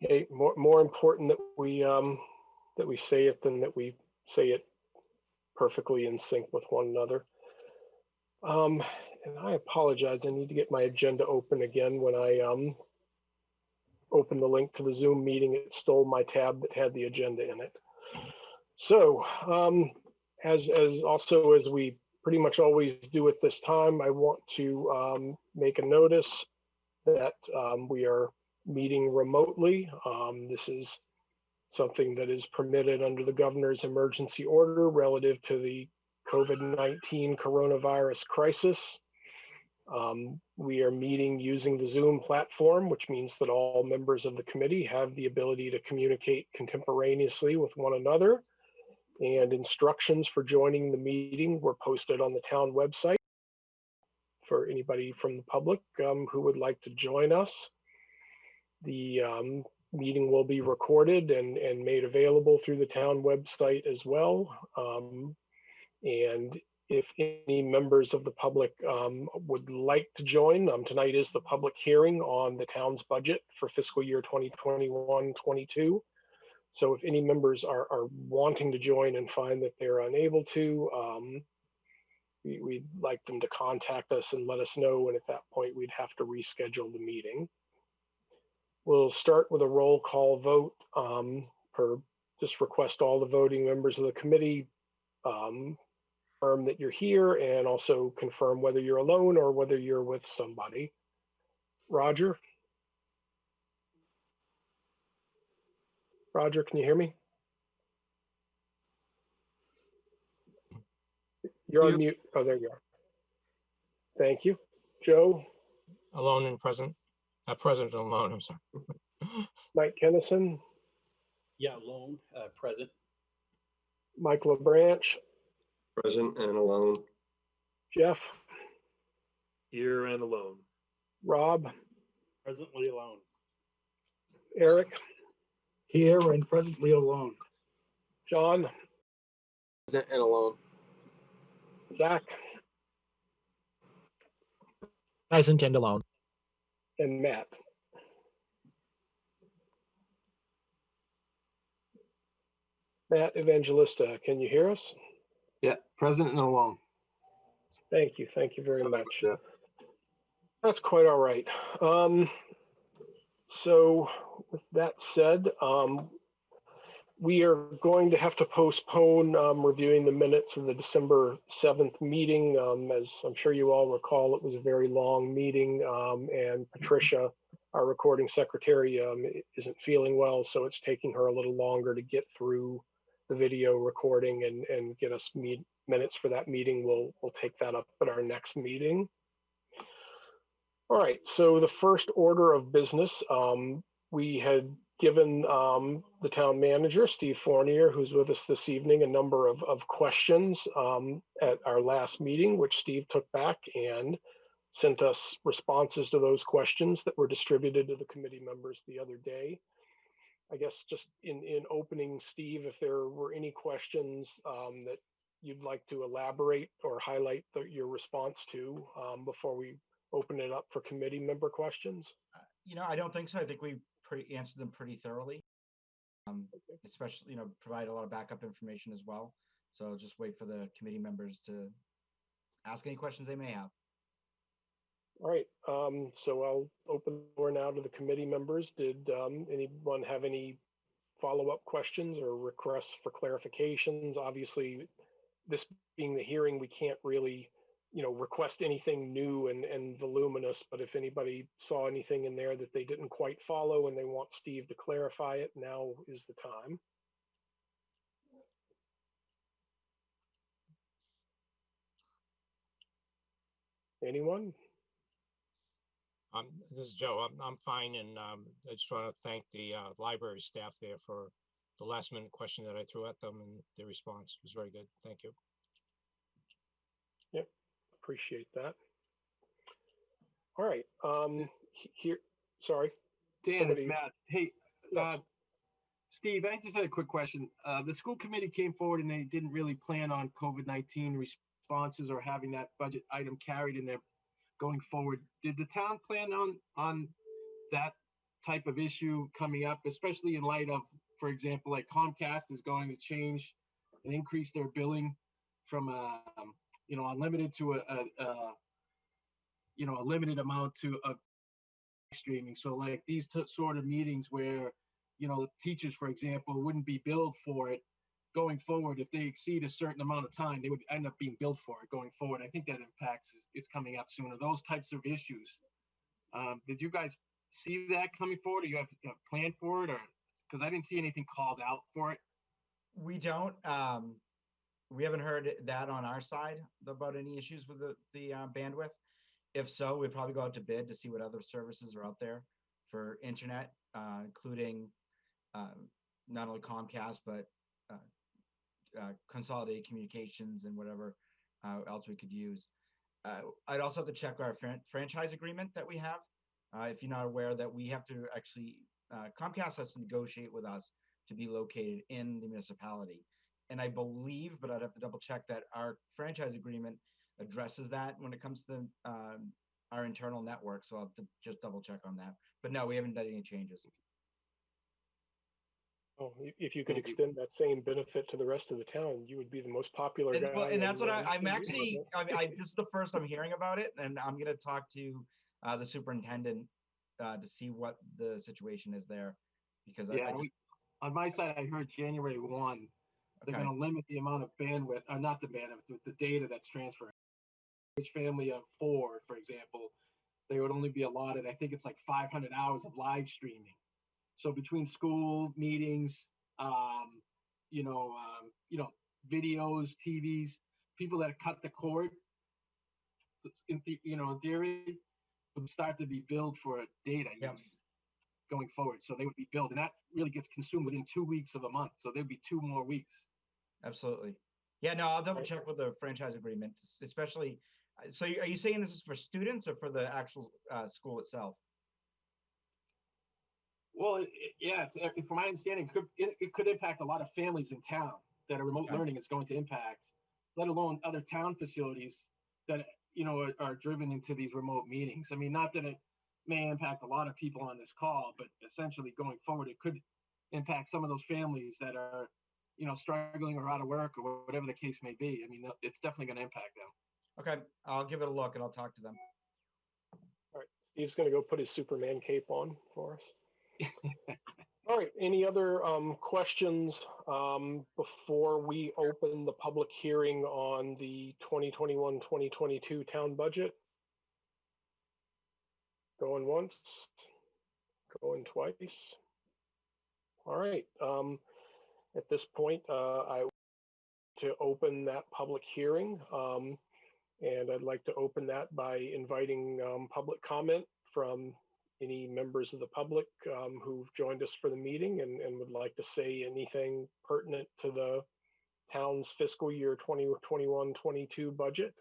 Hey, more important that we say it than that we say it perfectly in sync with one another. And I apologize. I need to get my agenda open again. When I opened the link to the Zoom meeting, it stole my tab that had the agenda in it. So, as we pretty much always do at this time, I want to make a notice that we are meeting remotely. This is something that is permitted under the governor's emergency order relative to the COVID-19 coronavirus crisis. We are meeting using the Zoom platform, which means that all members of the committee have the ability to communicate contemporaneously with one another. And instructions for joining the meeting were posted on the town website for anybody from the public who would like to join us. The meeting will be recorded and made available through the town website as well. And if any members of the public would like to join, tonight is the public hearing on the town's budget for fiscal year 2021-22. So if any members are wanting to join and find that they're unable to, we'd like them to contact us and let us know, and at that point we'd have to reschedule the meeting. We'll start with a roll call vote. Just request all the voting members of the committee confirm that you're here, and also confirm whether you're alone or whether you're with somebody. Roger? Roger, can you hear me? You're on mute. Oh, there you are. Thank you. Joe? Alone and present. Present and alone, I'm sorry. Mike Kennison? Yeah, alone, present. Mike LaBranch? Present and alone. Jeff? Here and alone. Rob? Presently alone. Eric? Here and presently alone. John? Present and alone. Zach? Present and alone. And Matt? Matt Evangelista, can you hear us? Yeah, present and alone. Thank you very Sorry much. about That's quite all right. So with that said, we are going to have to postpone reviewing the minutes of the December 7th meeting. As I'm sure you all recall, it was a very long meeting, and Patricia, our recording secretary, isn't feeling well, so it's taking her a little longer to get through the video recording and get us minutes for that meeting. We'll take that up at our next meeting. All right, so the first order of business, we had given the town manager, Steve Fournier, who's with us this evening, a number of questions at our last meeting, which Steve took back and sent us responses to those questions that were distributed to the committee members the other day. I guess just in opening, Steve, if there were any questions that you'd like to elaborate or highlight your response to before we open it up for committee member questions. I don't think so. I think we answered them pretty thoroughly, especially, provide a lot of backup information as well. So I'll just wait for the committee members to ask any questions they may have. All right, so I'll open the floor now to the committee members. Did anyone have any follow-up questions or requests for clarifications? Obviously, this being the hearing, we can't really request anything new and voluminous, but if anybody saw anything in there that they didn't quite follow and they want Steve to clarify it, now is the time. Anyone? This is Joe. I'm fine, and I just want to thank the library staff there for the last minute question that I threw at them, and their response was very good. Thank you. Yep, appreciate that. All right, here, sorry. Dan, it's Matt. Hey, Yes. Steve, I just had a quick question. The school committee came forward and they didn't really plan on COVID-19 responses or having that budget item carried in there going forward. Did the town plan on that type of issue coming up, especially in light of, for example, like Comcast is going to change and increase their billing from unlimited to a limited amount to a streaming. So like these sort of meetings where, teachers, for example, wouldn't be billed for it going forward. If they exceed a certain amount of time, they would end up being billed for it going forward. I think that impacts is coming up sooner. Those types of issues. Did you guys see that coming forward, or you have a plan for it, or because I didn't see anything called out for it? We don't. We haven't heard that on our side about any issues with the bandwidth. If so, we'd probably go out to bid to see what other services are out there for internet, including not only Comcast, but Consolidated Communications and whatever else we could use. I'd also have to check our franchise agreement that we have. If you're not aware that we have to actually, Comcast has to negotiate with us to be located in the municipality. And I believe, but I'd have to double check, that our franchise agreement addresses that when it comes to our internal network. So I'll have to just double check on that. But no, we haven't done any changes. Oh, if you could extend that same benefit to the rest of the town, you would be the most popular guy. And that's what I'm in- actually, this is the first I'm hearing about it. And I'm going to talk to the superintendent to see what the situation is there. Because on my side, I heard January 1, they're Okay. going to limit the amount of bandwidth, not the bandwidth, the data that's transferred. Each family of 4, for example, they would only be allotted, I think it's like 500 hours of live streaming. So between school meetings, videos, TVs, people that cut the cord, in theory, would start to be billed for data Yep. use going forward. So they would be billed, and that really gets consumed within 2 weeks of a month. So there'd be 2 more weeks. Absolutely. Yeah, no, I'll double check with the franchise agreement, especially. So are you saying this is for students or for the actual school itself? Well, from my understanding, it could impact a lot of families in town that a remote Okay. learning is going to impact, let alone other town facilities that, are driven into these remote meetings. I mean, not that it may impact a lot of people on this call, but essentially going forward, it could impact some of those families that are, struggling or out of work or whatever the case may be. I mean, it's definitely going to impact them. Okay, I'll give it a look and I'll talk to them. All right, Steve's going to go put his Superman cape on for us. All right, any other questions before we open the public hearing on the 2021-2022 town budget? Going once, going twice. All right, at this point, I want to open that public hearing. And I'd like to open that by inviting public comment from any members of the public who've joined us for the meeting and would like to say anything pertinent to the town's fiscal year 2021-22 budget.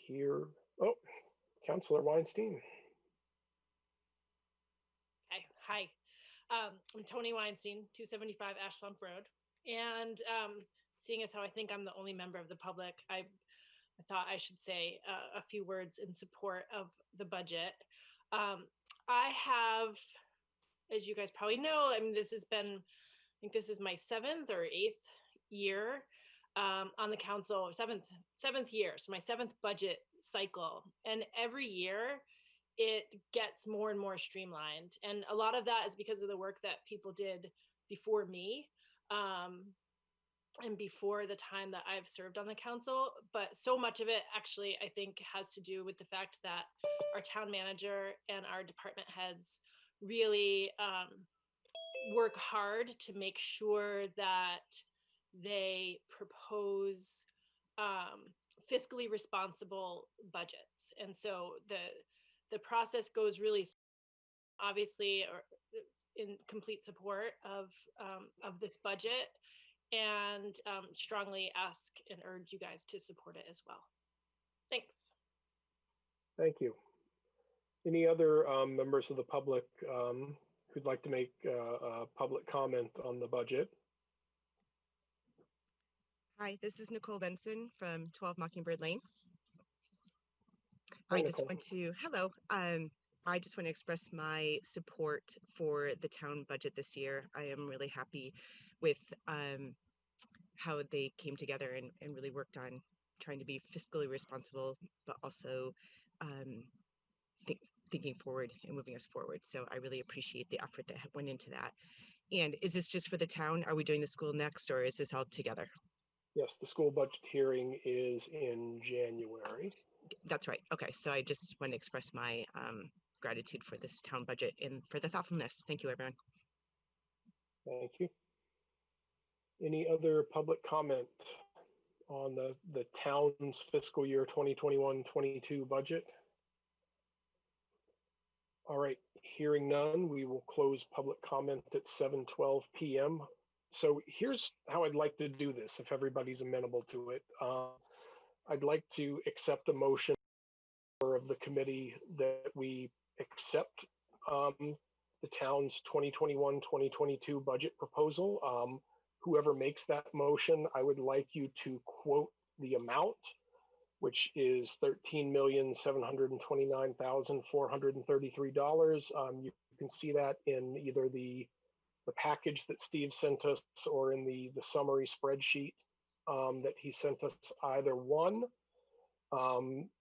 Here, oh, Councilor Weinstein. Okay, hi. I'm Tony Weinstein, 275 Ashland Road. And seeing as how I think I'm the only member of the public, I thought I should say a few words in support of the budget. I have, as you guys probably know, I mean, this has been, I think this is my 7th or 8th year on the council, seventh year, so my 7th budget cycle. And every year it gets more and more streamlined. And a lot of that is because of the work that people did before me. And before the time that I've served on the council, but so much of it actually, I think, has to do with the fact that our town manager and our department heads really work hard to make sure that they propose fiscally responsible budgets. And so the process goes really, obviously, in complete support of this budget. And strongly ask and urge you guys to support it as well. Thanks. Thank you. Any other members of the public who'd like to make a public comment on the budget? Hi, this is Nicole Benson from 12 Mockingbird Lane. I Hi, just Nicole. want to, hello. I just want to express my support for the town budget this year. I am really happy with how they came together and really worked on trying to be fiscally responsible, but also um, think, thinking forward and moving us forward. So I really appreciate the effort that went into that. And is this just for the town? Are we doing the school next, or is this all together? Yes, the school budget hearing is in January. That's right. Okay, so I just want to express my gratitude for this town budget and for the thoughtfulness. Thank you, everyone. Thank you. Any other public comment on the town's fiscal year 2021-22 budget? All right, hearing none, we will close public comment at 7:12 p.m. So here's how I'd like to do this, if everybody's amenable to it. I'd like to accept a motion of the committee that we accept the town's 2021-2022 budget proposal. Whoever makes that motion, I would like you to quote the amount, which is $13,729,433. You can see that in either the package that Steve sent us or in the summary spreadsheet that he sent us, either one.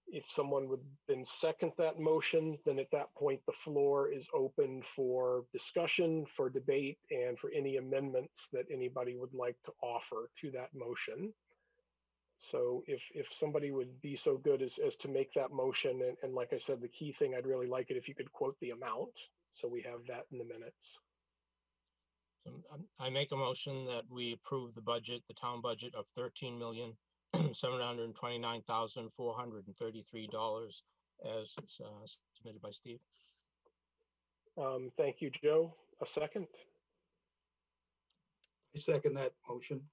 If someone would then second that motion, then at that point, the floor is open for discussion, for debate, and for any amendments that anybody would like to offer to that motion. So if somebody would be so good as to make that motion, and like I said, the key thing, I'd really like it if you could quote the amount, so we have that in the minutes. I make a motion that we approve the budget, the town budget of $13,729,433 as submitted by Steve. Thank you, Joe. A second? I second that motion.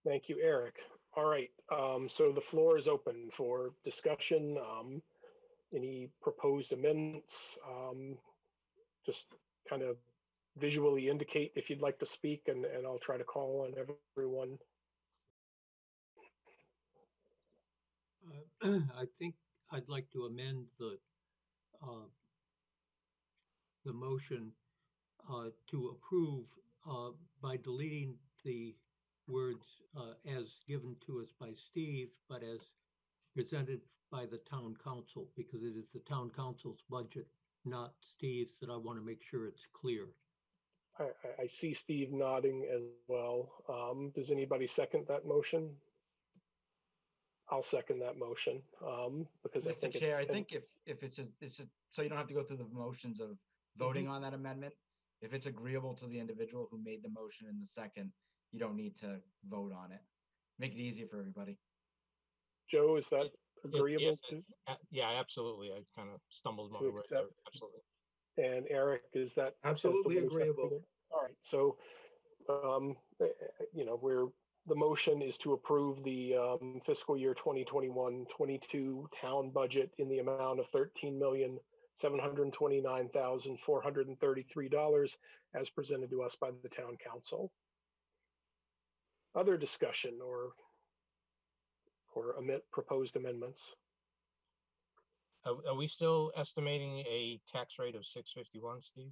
Thank you, Eric. All right, so the floor is open for discussion. Any proposed amendments? Just kind of visually indicate if you'd like to speak, and I'll try to call on everyone. I think I'd like to amend the motion to approve by deleting the words as given to us by Steve, but as presented by the town council, because it is the town council's budget, not Steve's, that I want to make sure it's clear. I see Steve nodding as well. Does anybody second that motion? I'll second that motion because I Mr. think Chair, I think if it's so you don't have to go through the motions of voting on that amendment. If it's agreeable to the individual who made the motion in the second, you don't need to vote on it. Make it easier for everybody. Joe, is that agreeable to? Yeah, absolutely. I kind of stumbled my word there. Absolutely. And Eric, is that Absolutely agreeable. All right, so you know, the motion is to approve the fiscal year 2021-22 town budget in the amount of $13,729,433 as presented to us by the town council. Other discussion or proposed amendments? Are we still estimating a tax rate of 651, Steve?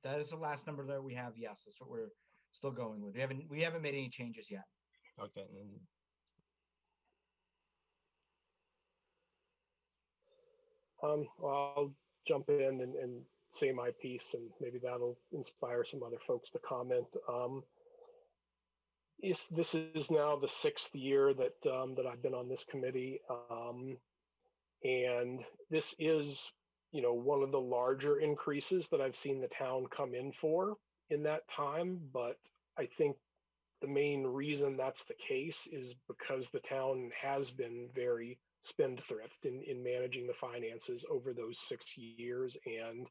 That is the last number that we have. Yes, that's what we're still going with. We haven't made any changes yet. Okay. Well, I'll jump in and say my piece, and maybe that'll inspire some other folks to comment. This is now the 6th year that I've been on this committee, and this is, you know, one of the larger increases that I've seen the town come in for in that time. But I think the main reason that's the case is because the town has been very spendthrift in managing the finances over those 6 years, and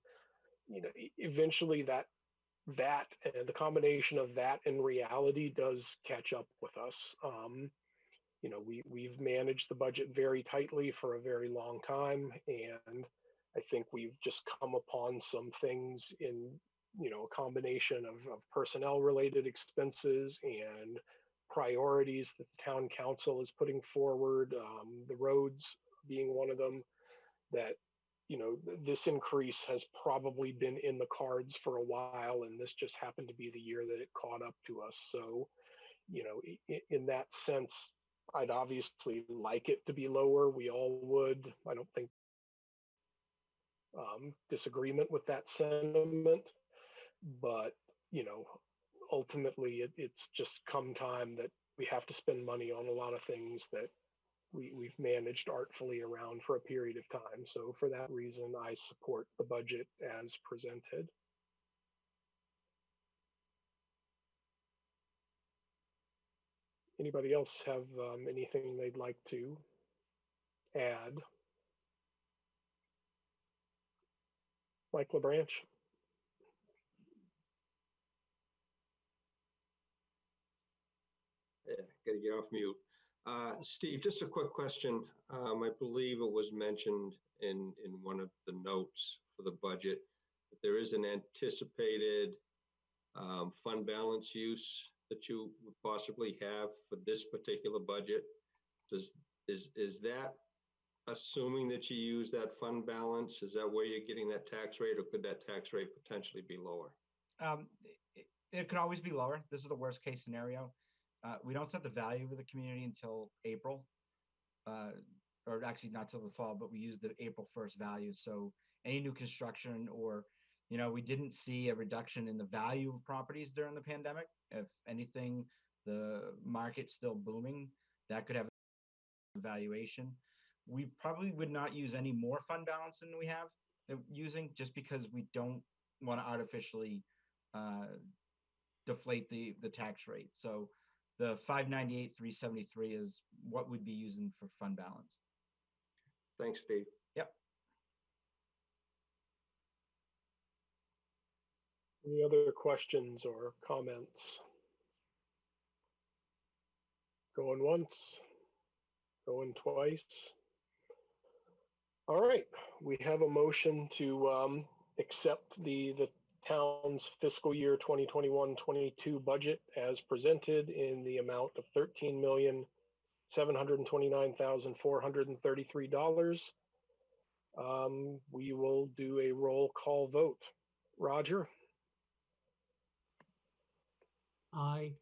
you know, eventually that the combination of that and reality does catch up with us. You know, we've managed the budget very tightly for a very long time, and I think we've just come upon some things in, you know, a combination of personnel related expenses and priorities that the town council is putting forward, the roads being one of them, that, you know, this increase has probably been in the cards for a while, and this just happened to be the year that it caught up to us. So, you know, in that sense, I'd obviously like it to be lower. We all would. I don't think disagreement with that sentiment, but, you know, ultimately it's just come time that we have to spend money on a lot of things that we've managed artfully around for a period of time. So for that reason, I support the budget as presented. Anybody else have anything they'd like to add? Mike LaBranch? Yeah, gotta get off mute. Steve, just a quick question. I believe it was mentioned in one of the notes for the budget that there is an anticipated fund balance use that you would possibly have for this particular budget. Is that assuming that you use that fund balance? Is that where you're getting that tax rate, or could that tax rate potentially be lower? It could always be lower. This is the worst case scenario. We don't set the value of the community until April, or actually not till the fall, but we use the April 1st value. So any new construction, or, you know, we didn't see a reduction in the value of properties during the pandemic. If anything, the market's still booming. That could have a valuation. We probably would not use any more fund balance than we have using, just because we don't want to artificially deflate the tax rate. So the 598,373 is what we'd be using for fund balance. Thanks, Steve. Yep. Any other questions or comments? Going once, going twice. All right, we have a motion to accept the town's fiscal year 2021-22 budget as presented in the amount of $13,729,433. We will do a roll call vote. Roger? Aye.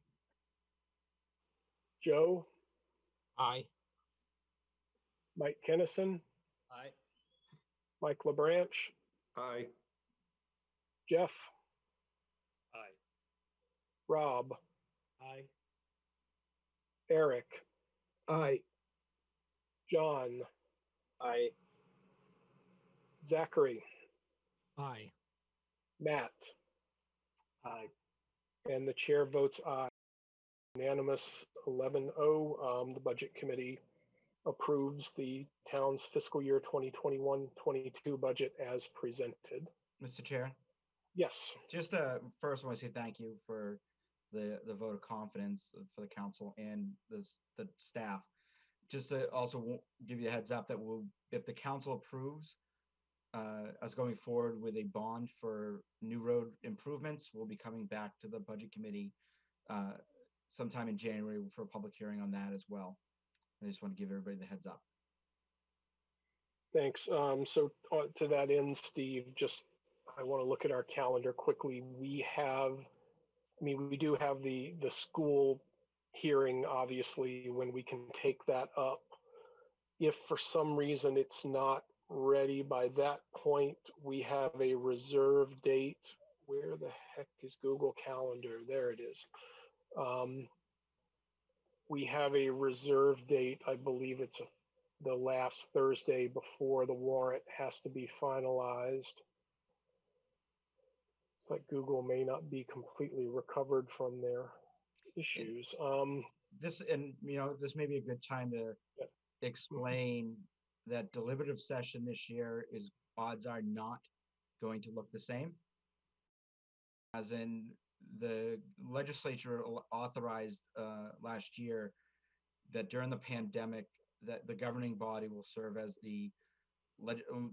Joe? Aye. Mike Kennison? Aye. Mike LaBranch? Aye. Jeff? Aye. Rob? Aye. Eric? Aye. John? Aye. Zachary? Aye. Matt? Aye. And the chair votes aye. Unanimous 11-0. The budget committee approves the town's fiscal year 2021-22 budget as presented. Mr. Chair? Yes. Just first, I want to say thank you for the vote of confidence for the council and the staff. Just to also give you a heads up that if the council approves us going forward with a bond for new road improvements, we'll be coming back to the budget committee sometime in January for a public hearing on that as well. I just want to give everybody the heads up. Thanks. So to that end, Steve, I want to look at our calendar quickly. We do have the school hearing, obviously, when we can take that up. If for some reason it's not ready by that point, we have a reserve date. Where the heck is Google Calendar? There it is. We have a reserve date. I believe it's the last Thursday before the warrant has to be finalized. But Google may not be completely recovered from their issues. This may be a good time to explain that deliberative session this year is odds are not going to look the same. As in, the legislature authorized last year that during the pandemic that the governing body will serve as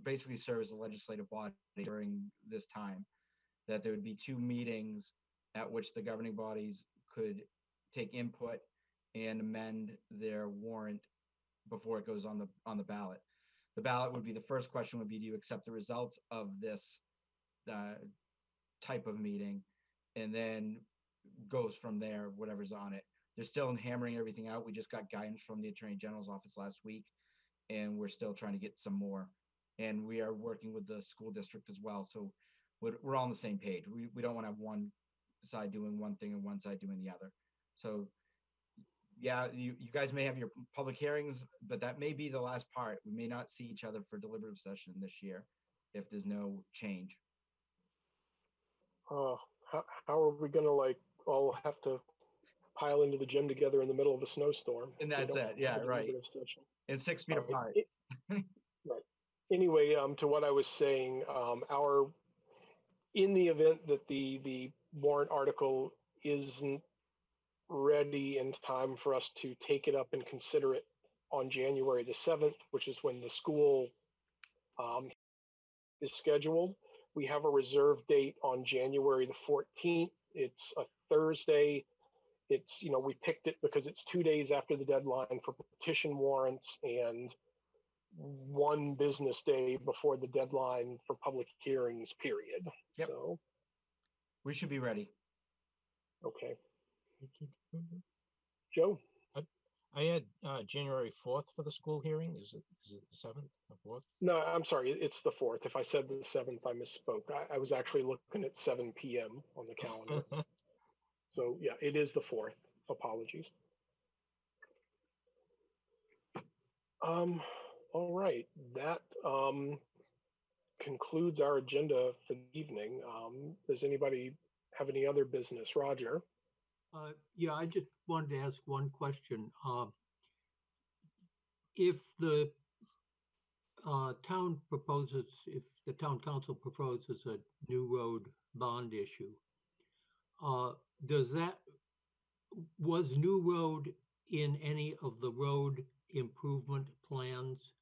basically serve as the legislative body during this time. That there would be 2 meetings at which the governing bodies could take input and amend their warrant before it goes on the ballot. The ballot would be, the first question would be, do you accept the results of this type of meeting? And then goes from there, whatever's on it. They're still hammering everything out. We just got guidance from the Attorney General's office last week, and we're still trying to get some more. And we are working with the school district as well. So we're all on the same page. We don't want to have one side doing one thing and one side doing the other. So yeah, you guys may have your public hearings, but that may be the last part. We may not see each other for deliberative session this year if there's no change. How are we gonna like all have to pile into the gym together in the middle of a snowstorm? And that's it. Yeah, right. Session? And 6 feet apart. Right. Anyway, to what I was saying, in the event that the warrant article isn't ready in time for us to take it up and consider it on January the 7th, which is when the school is scheduled, we have a reserve date on January the 14th. It's a Thursday. It's, we picked it because it's 2 days after the deadline for petition warrants and 1 business day before the deadline for public hearings, period. Yep. So we should be ready. Okay. Joe? I had January 4th for the school hearing. Is it the 7th or 4th? No, I'm sorry. It's the 4th. If I said the 7th, I misspoke. I was actually looking at 7 p.m. on the calendar. So yeah, it is the 4th. Apologies. All right. That concludes our agenda for the evening. Does anybody have any other business? Roger? Yeah, I just wanted to ask one question. If the town council proposes a new road bond issue, was new road in any of the road improvement plans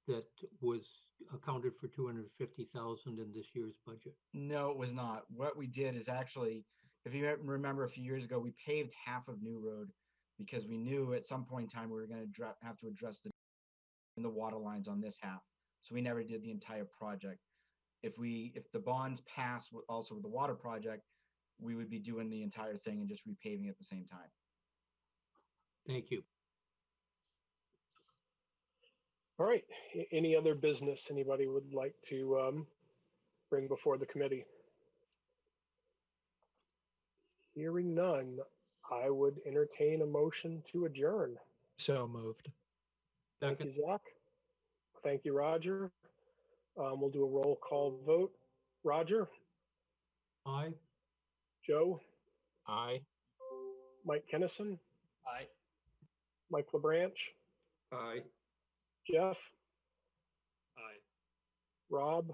that was accounted for 250,000 in this year's budget? No, it was not. What we did is actually, if you remember a few years ago, we paved half of New Road because we knew at some point in time we were going to have to address the water lines on this half. So we never did the entire project. If the bonds pass also with the water project, we would be doing the entire thing and just repaving at the same time. Thank you. All right. Any other business anybody would like to bring before the committee? Hearing none, I would entertain a motion to adjourn. So moved. Thank you, Zach. Thank you, Roger. We'll do a roll call vote. Roger? Aye. Joe? Aye. Mike Kennison? Aye. Mike LeBranch? Aye. Jeff? Aye. Rob?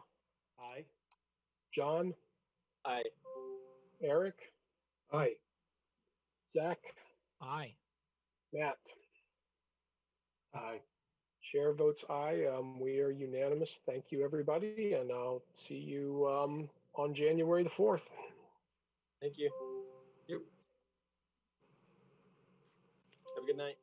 Aye. John? Aye. Eric? Aye. Zach? Aye. Matt? Aye. Chair votes aye. We are unanimous. Thank you, everybody, and I'll see you on January the 4th. Thank you. Yep. Have a good night.